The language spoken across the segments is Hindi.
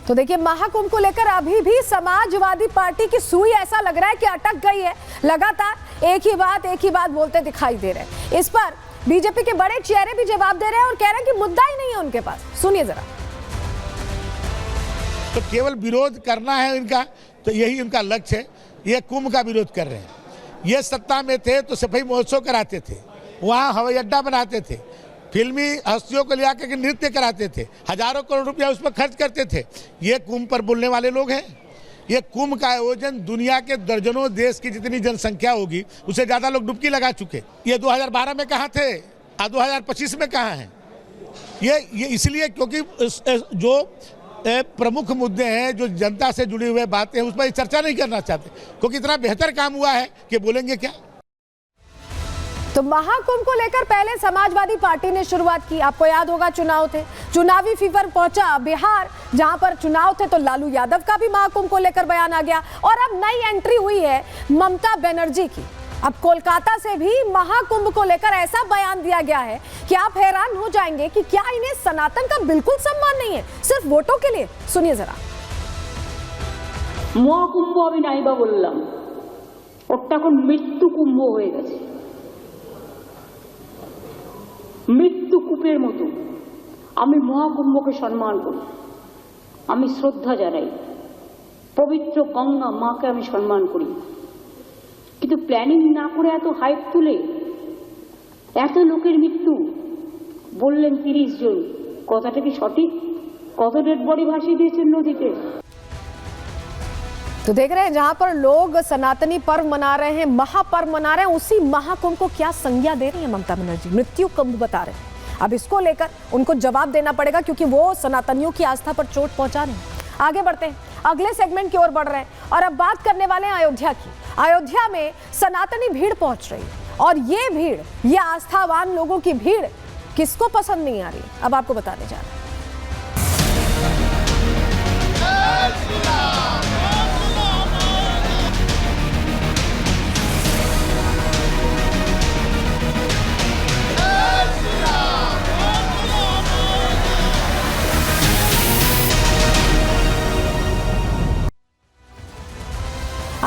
तो देखिए, महाकुंभ को लेकर अभी भी समाजवादी पार्टी की सुई ऐसा लग रहा है कि अटक गई है। लगातार एक ही बात बोलते दिखाई दे रहे हैं। इस पर बीजेपी के बड़े चेहरे भी जवाब दे रहे हैं और कह रहे हैं कि मुद्दा ही नहीं है उनके पास। सुनिए जरा। तो केवल विरोध करना है इनका, तो यही उनका लक्ष्य है। ये कुंभ का विरोध कर रहे हैं। ये सत्ता में थे तो सफाई महोत्सव कराते थे, वहाँ हवाई अड्डा बनाते थे, फिल्मी हस्तियों को ले आकर के नृत्य कराते थे, हजारों करोड़ रुपया उस पर खर्च करते थे। ये कुंभ पर बोलने वाले लोग हैं। ये कुंभ का आयोजन दुनिया के दर्जनों देश की जितनी जनसंख्या होगी उससे ज़्यादा लोग डुबकी लगा चुके। ये 2012 में कहाँ थे, 2025 में कहाँ हैं? ये इसलिए क्योंकि जो प्रमुख मुद्दे हैं, जो जनता से जुड़ी हुई बातें हैं, उस पर चर्चा नहीं करना चाहते, क्योंकि इतना बेहतर काम हुआ है कि बोलेंगे क्या। तो महाकुंभ को लेकर पहले समाजवादी पार्टी ने शुरुआत की। आपको याद होगा, चुनाव थे, चुनावी फीवर पहुंचा बिहार, जहां पर चुनाव थे तो लालू यादव का भी महाकुंभ को लेकर बयान आ गया। और अब नई एंट्री हुई है ममता बनर्जी की। अब कोलकाता से भी महाकुंभ को लेकर ऐसा बयान दिया गया है कि आप हैरान हो जाएंगे कि क्या इन्हें सनातन का बिल्कुल सम्मान नहीं है, सिर्फ वोटों के लिए। सुनिए जरा। महाकुंभ अभी नाइबा बोललाम, ওটা এখন মৃত্যু কুম্ভ হয়ে গেছে। মৃত্যু কূপের মতো আমি মহাকুম্ভকে সম্মান করি, আমি শ্রদ্ধা জানাই, পবিত্র গঙ্গা মাকে আমি সম্মান করি। কিন্তু প্ল্যানিং না করে এত হাইপ তুলে এত লোকের মৃত্যু বললেন 30 জন, কথাটা কি সঠিক? কত ডেড বডি ভাসিয়ে দিয়েছেন নদীতে। तो देख रहे हैं, जहां पर लोग सनातनी पर्व मना रहे हैं, महापर्व मना रहे हैं, उसी महाकुंभ को क्या संज्ञा दे रही है ममता बनर्जी, मृत्यु कुंभ बता रहे हैं। अब इसको लेकर उनको जवाब देना पड़ेगा, क्योंकि वो सनातनियों की आस्था पर चोट पहुंचा रहे हैं। आगे बढ़ते हैं, अगले सेगमेंट की ओर बढ़ रहे हैं और अब बात करने वाले हैं अयोध्या की। अयोध्या में सनातनी भीड़ पहुंच रही है और ये भीड़, ये आस्थावान लोगों की भीड़ किसको पसंद नहीं आ रही, अब आपको बताने जा रहे हैं।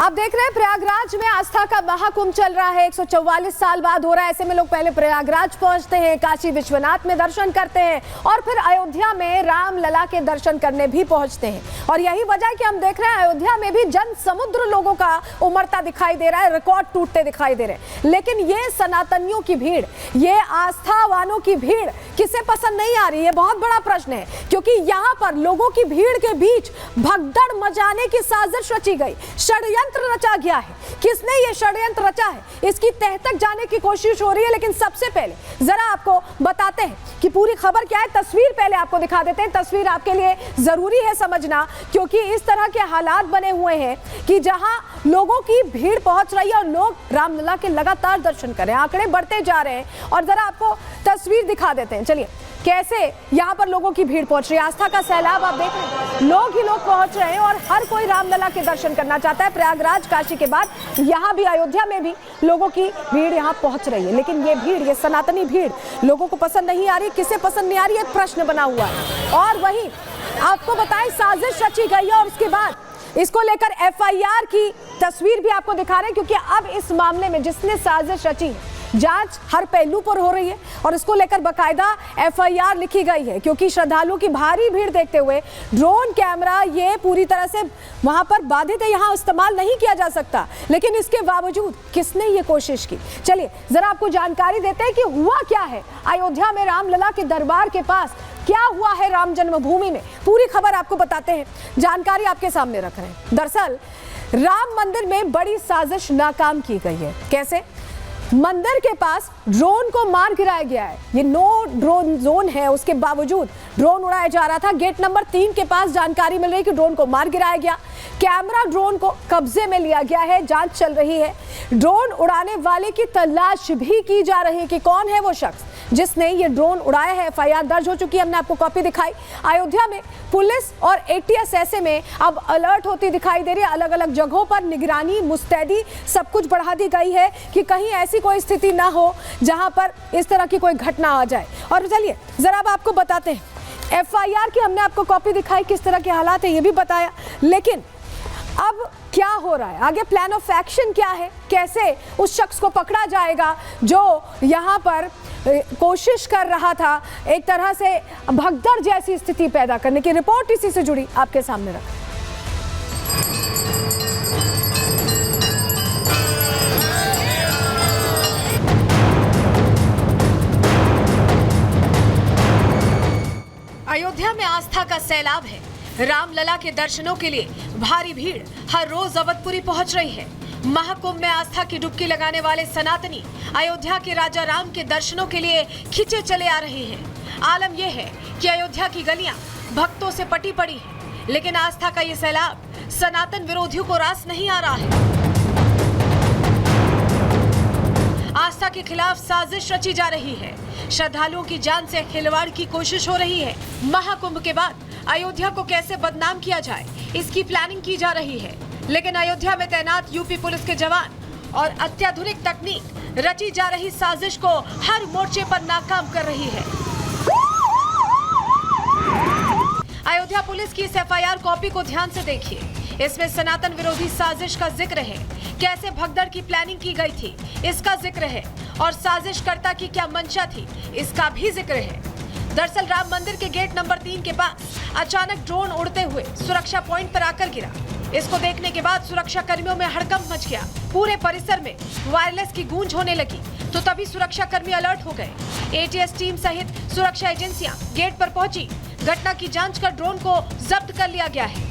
आप देख रहे हैं प्रयागराज में आस्था का महाकुंभ चल रहा है। 144 साल बाद हो रहा है। ऐसे में लोग पहले प्रयागराज पहुंचते हैं, काशी विश्वनाथ में दर्शन करते हैं और फिर अयोध्या में रामलला के दर्शन करने भी पहुंचते हैं। और यही वजह है कि हम देख रहे हैं अयोध्या में भी जन समुद्र लोगों का उमड़ता दिखाई दे रहा है, रिकॉर्ड टूटते दिखाई दे रहे हैं। लेकिन ये सनातनियों की भीड़, ये आस्थावानों की भीड़ किसे पसंद नहीं आ रही, ये बहुत बड़ा प्रश्न है। क्योंकि यहाँ पर लोगों की भीड़ के बीच भगदड़ मचाने की साजिश रची गई, षड्यंत्र रचा गया है। किसने ये षड्यंत्र रचा है, इसकी तह तक जाने की कोशिश हो रही है। लेकिन सबसे पहले जरा आपको बताते हैं कि पूरी खबर क्या है। तस्वीर पहले आपको दिखा देते हैं। तस्वीर आपके लिए जरूरी है समझना, क्योंकि इस तरह के हालात बने हुए हैं कि जहां लोगों की भीड़ पहुंच रही है और लोग रामलला के लगातार दर्शन कर रहे हैं। आंकड़े बढ़ते जा रहे हैं और जरा आपको तस्वीर दिखा देते हैं। चलिए, कैसे यहाँ पर लोगों की भीड़ पहुंच रही है। आस्था का सैलाब आप देख रहे हैं, लोग ही लोग पहुंच रहे हैं और हर कोई रामलला के दर्शन करना चाहता है। प्रयागराज, काशी के बाद यहाँ भी अयोध्या में भी लोगों की भीड़ यहाँ पहुंच रही है। लेकिन ये भीड़, ये सनातनी भीड़ लोगों को पसंद नहीं आ रही। किसे पसंद नहीं आ रही है, प्रश्न बना हुआ है। और वही आपको बताएं, साजिश रची गई है और उसके बाद इसको लेकर FIR की तस्वीर भी आपको दिखा रहे हैं। क्योंकि अब इस मामले में जिसने साजिश रची, जांच हर पहलू पर हो रही है और इसको लेकर बकायदा FIR लिखी गई है। क्योंकि श्रद्धालुओं की भारी भीड़ देखते हुए ड्रोन कैमरा ये पूरी तरह से वहां पर बाधित है, यहाँ इस्तेमाल नहीं किया जा सकता। लेकिन इसके बावजूद किसने ये कोशिश की, चलिए जरा आपको जानकारी देते हैं कि हुआ क्या है अयोध्या में रामलला के दरबार के पास। क्या हुआ है राम जन्मभूमि में, पूरी खबर आपको बताते हैं, जानकारी आपके सामने रख रहे हैं। दरअसल राम मंदिर में बड़ी साजिश नाकाम की गई है। कैसे? मंदिर के पास ड्रोन को मार गिराया गया है। ये नो ड्रोन जोन है, उसके बावजूद ड्रोन उड़ाया जा रहा था। गेट नंबर 3 के पास जानकारी मिल रही है कि ड्रोन को मार गिराया गया। कैमरा ड्रोन को कब्जे में लिया गया है, जांच चल रही है। ड्रोन उड़ाने वाले की तलाश भी की जा रही है कि कौन है वो शख्स जिसने ये ड्रोन उड़ाया है। FIR दर्ज हो चुकी है, हमने आपको कॉपी दिखाई। अयोध्या में पुलिस और ATS ऐसे में अब अलर्ट होती दिखाई दे रही है। अलग अलग जगहों पर निगरानी, मुस्तैदी सब कुछ बढ़ा दी गई है कि कहीं ऐसी कोई स्थिति ना हो जहां पर इस तरह की कोई घटना आ जाए। और चलिए जरा अब आपको बताते हैं FIR की हमने आपको कॉपी दिखाई, किस तरह के हालात है ये भी बताया, लेकिन अब क्या हो रहा है आगे, प्लान ऑफ एक्शन क्या है, कैसे उस शख्स को पकड़ा जाएगा जो यहाँ पर कोशिश कर रहा था एक तरह से भगदड़ जैसी स्थिति पैदा करने की। रिपोर्ट इसी से जुड़ी आपके सामने रखा। अयोध्या में आस्था का सैलाब है। रामलला के दर्शनों के लिए भारी भीड़ हर रोज अवधपुरी पहुंच रही है। महाकुंभ में आस्था की डुबकी लगाने वाले सनातनी अयोध्या के राजा राम के दर्शनों के लिए खिंचे चले आ रहे हैं। आलम यह है कि अयोध्या की गलियां भक्तों से पटी पड़ी हैं, लेकिन आस्था का ये सैलाब सनातन विरोधियों को रास नहीं आ रहा है। आस्था के खिलाफ साजिश रची जा रही है। श्रद्धालुओं की जान से खिलवाड़ की कोशिश हो रही है। महाकुंभ के बाद अयोध्या को कैसे बदनाम किया जाए, इसकी प्लानिंग की जा रही है, लेकिन अयोध्या में तैनात यूपी पुलिस के जवान और अत्याधुनिक तकनीक रची जा रही साजिश को हर मोर्चे पर नाकाम कर रही है। अयोध्या पुलिस की इस FIR कॉपी को ध्यान से देखिए। इसमें सनातन विरोधी साजिश का जिक्र है, कैसे भगदड़ की प्लानिंग की गई थी इसका जिक्र है, और साजिशकर्ता की क्या मंशा थी इसका भी जिक्र है। दरअसल राम मंदिर के गेट नंबर 3 के पास अचानक ड्रोन उड़ते हुए सुरक्षा पॉइंट पर आकर गिरा। इसको देखने के बाद सुरक्षा कर्मियों में हड़कंप मच गया। पूरे परिसर में वायरलेस की गूंज होने लगी, तो तभी सुरक्षा कर्मी अलर्ट हो गए। ATS टीम सहित सुरक्षा एजेंसियां गेट पर पहुंची। घटना की जांच कर ड्रोन को जब्त कर लिया गया है।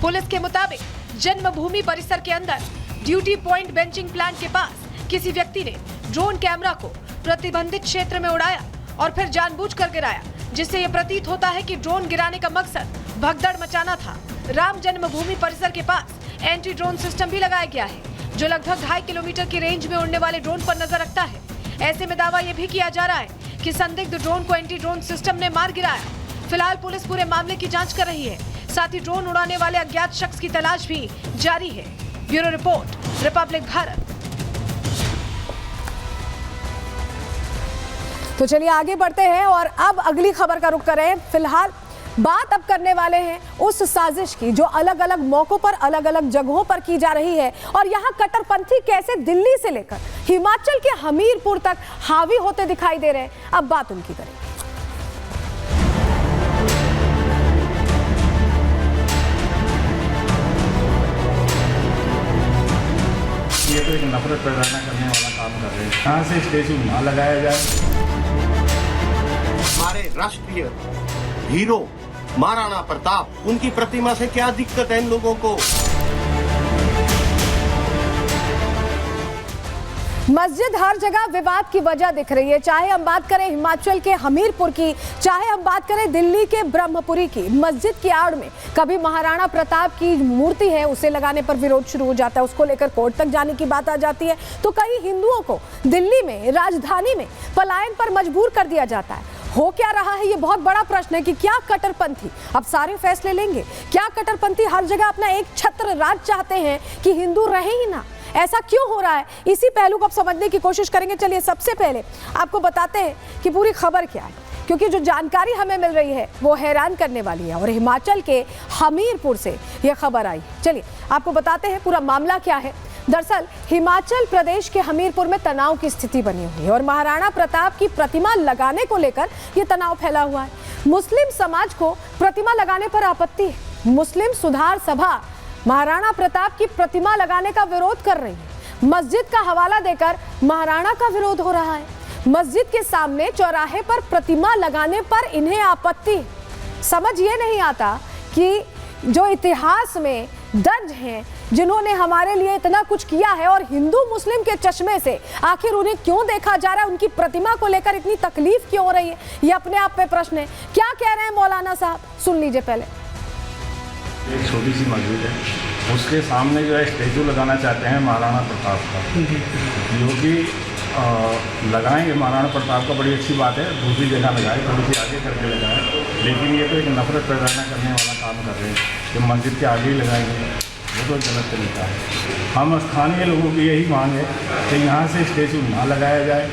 पुलिस के मुताबिक जन्मभूमि परिसर के अंदर ड्यूटी पॉइंट बेंचिंग प्लांट के पास किसी व्यक्ति ने ड्रोन कैमरा को प्रतिबंधित क्षेत्र में उड़ाया और फिर जानबूझकर गिराया, जिससे यह प्रतीत होता है कि ड्रोन गिराने का मकसद भगदड़ मचाना था। राम जन्मभूमि परिसर के पास एंटी ड्रोन सिस्टम भी लगाया गया है, जो लगभग 2.5 किलोमीटर की रेंज में उड़ने वाले ड्रोन पर नजर रखता है। ऐसे में दावा यह भी किया जा रहा है कि संदिग्ध ड्रोन को एंटी ड्रोन सिस्टम ने मार गिराया। फिलहाल पुलिस पूरे मामले की जांच कर रही है, साथ ही ड्रोन उड़ाने वाले अज्ञात शख्स की तलाश भी जारी है। Bureau report, Republic Bharat. तो चलिए आगे बढ़ते हैं और अब अगली खबर का रुख करें। फिलहाल बात अब करने वाले हैं उस साजिश की जो अलग अलग मौकों पर अलग अलग जगहों पर की जा रही है, और यहाँ कट्टरपंथी कैसे दिल्ली से लेकर हिमाचल के हमीरपुर तक हावी होते दिखाई दे रहे हैं। अब बात उनकी करें। ये तो एक नफरत पैदा करने वाला काम कर रहे हैं। यहाँ से स्टेचू ना लगाया जाए। हमारे राष्ट्रीय हीरो महाराणा प्रताप, उनकी प्रतिमा से क्या दिक्कत है इन लोगों को? मस्जिद हर जगह विवाद की वजह दिख रही है, चाहे हम बात करें हिमाचल के हमीरपुर की, चाहे हम बात करें दिल्ली के ब्रह्मपुरी की। मस्जिद की आड़ में कभी महाराणा प्रताप की मूर्ति है, उसे लगाने पर विरोध शुरू हो जाता है, उसको लेकर कोर्ट तक जाने की बात आ जाती है। तो कई हिंदुओं को दिल्ली में, राजधानी में पलायन पर मजबूर कर दिया जाता है। हो क्या रहा है, ये बहुत बड़ा प्रश्न है कि क्या कट्टरपंथी अब सारे फैसले लेंगे? क्या कट्टरपंथी हर जगह अपना एक छत्र राज चाहते हैं कि हिंदू रहे ही ना? ऐसा क्यों हो रहा है, इसी पहलू को अब समझने की कोशिश करेंगे। चलिए सबसे पहले आपको बताते हैं कि पूरी खबर क्या है, क्योंकि जो जानकारी हमें मिल रही है वो हैरान करने वाली है, और हिमाचल के हमीरपुर से यह खबर आई। चलिए आपको बताते हैं पूरा मामला क्या है। दरअसल हिमाचल प्रदेश के हमीरपुर में तनाव की स्थिति बनी हुई है, और महाराणा प्रताप की प्रतिमा लगाने को लेकर यह तनाव फैला हुआ है। मुस्लिम समाज को प्रतिमा लगाने पर आपत्ति है। मुस्लिम सुधार सभा महाराणा प्रताप की प्रतिमा लगाने का विरोध कर रही है। मस्जिद का हवाला देकर महाराणा का विरोध हो रहा है। मस्जिद के सामने चौराहे पर प्रतिमा लगाने पर इन्हें आपत्ति। समझ ये नहीं आता कि जो इतिहास में दर्ज हैं, जिन्होंने हमारे लिए इतना कुछ किया है, और हिंदू मुस्लिम के चश्मे से आखिर उन्हें क्यों देखा जा रहा है, उनकी प्रतिमा को लेकर इतनी तकलीफ क्यों हो रही है, ये अपने आप में प्रश्न है। क्या कह रहे हैं मौलाना साहब, सुन लीजिए पहले। एक छोटी सी मस्जिद है, उसके सामने जो है स्टैचू लगाना चाहते हैं महाराणा प्रताप का, जो कि लगाएंगे महाराणा प्रताप का, बड़ी अच्छी बात है, दूसरी जगह लगाए, थोड़ी सी आगे करके लगाए, लेकिन ये तो एक नफरत पैदा करने वाला काम कर रहे हैं कि मस्जिद के आगे ही लगाएंगे, वो तो गलत तरीका है। हम स्थानीय लोगों की यही मांग है कि यहाँ से स्टैचू ना लगाया जाए।